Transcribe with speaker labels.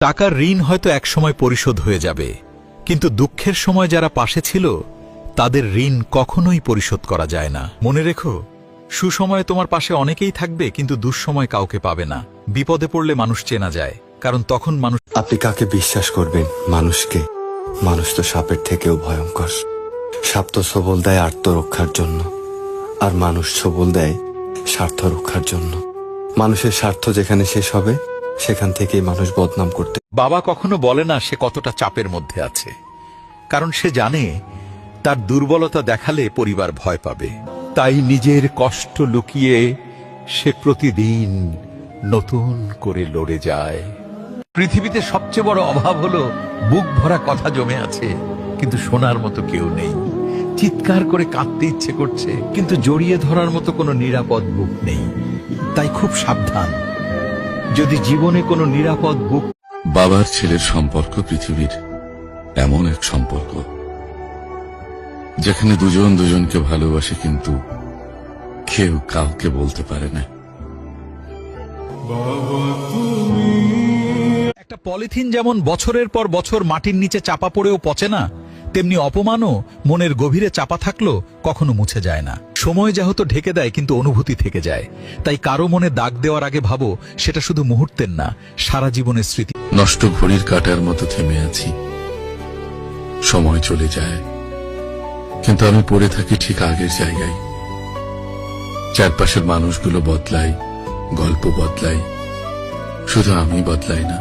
Speaker 1: টাকার ঋণ হয়তো একসময় পরিশোধ হয়ে যাবে, কিন্তু দুঃখের সময় যারা পাশে ছিল তাদের ঋণ কখনোই পরিশোধ করা যায় না। মনে রেখো, সুসময়ে তোমার পাশে অনেকেই থাকবে, কিন্তু দুঃসময় কাউকে পাবে না। বিপদে পড়লে মানুষ চেনা যায়, কারণ তখন মানুষ।
Speaker 2: আপনি কাকে বিশ্বাস করবেন? মানুষকে? মানুষ তো সাপের থেকেও ভয়ঙ্কর। সাপ তো সবল দেয় আত্মরক্ষার জন্য, আর মানুষ সবল দেয় স্বার্থ রক্ষার জন্য। মানুষের স্বার্থ যেখানে শেষ হবে, সেখান থেকেই মানুষ বদনাম করতে।
Speaker 1: বাবা কখনো বলে না সে কতটা চাপের মধ্যে আছে, কারণ সে জানে তার দুর্বলতা দেখালে পরিবার ভয় পাবে। তাই নিজের কষ্ট লুকিয়ে সে প্রতিদিন নতুন করে লড়ে যায়। পৃথিবীতে সবচেয়ে বড় অভাব হলো বুক ভরা কথা জমে আছে, কিন্তু শোনার মতো কেউ নেই। চিৎকার করে কাঁদতে ইচ্ছে করছে, কিন্তু জড়িয়ে ধরার মতো কোনো নিরাপদ বুক নেই। তাই খুব সাবধান, যদি জীবনে কোনো নিরাপদ বুক।
Speaker 3: বাবার ছেলের সম্পর্ক পৃথিবীর এমন এক সম্পর্ক যেখানে দুজন দুজনকে ভালোবাসে, কিন্তু কেউ কাউকে বলতে পারে না।
Speaker 1: একটা পলিথিন যেমন বছরের পর বছর মাটির নিচে চাপা পড়েও পচে না, তেমনি অপমানও মনের গভীরে চাপা থাকলো কখনো মুছে যায় না। সময় যা হতো ঢেকে দেয়, কিন্তু অনুভূতি থেকে যায়। তাই কারো মনে দাগ দেওয়ার আগে ভাবো সেটা শুধু মুহূর্তের না, সারা জীবনের স্মৃতি।
Speaker 3: নষ্ট ঘড়ির কাঁটার মতো থেমে আছি, সময় চলে যায়, কিন্তু আমি পড়ে থাকি ঠিক আগের জায়গায়। চারপাশের মানুষগুলো বদলায়, গল্প বদলায়, শুধু আমি বদলাই না।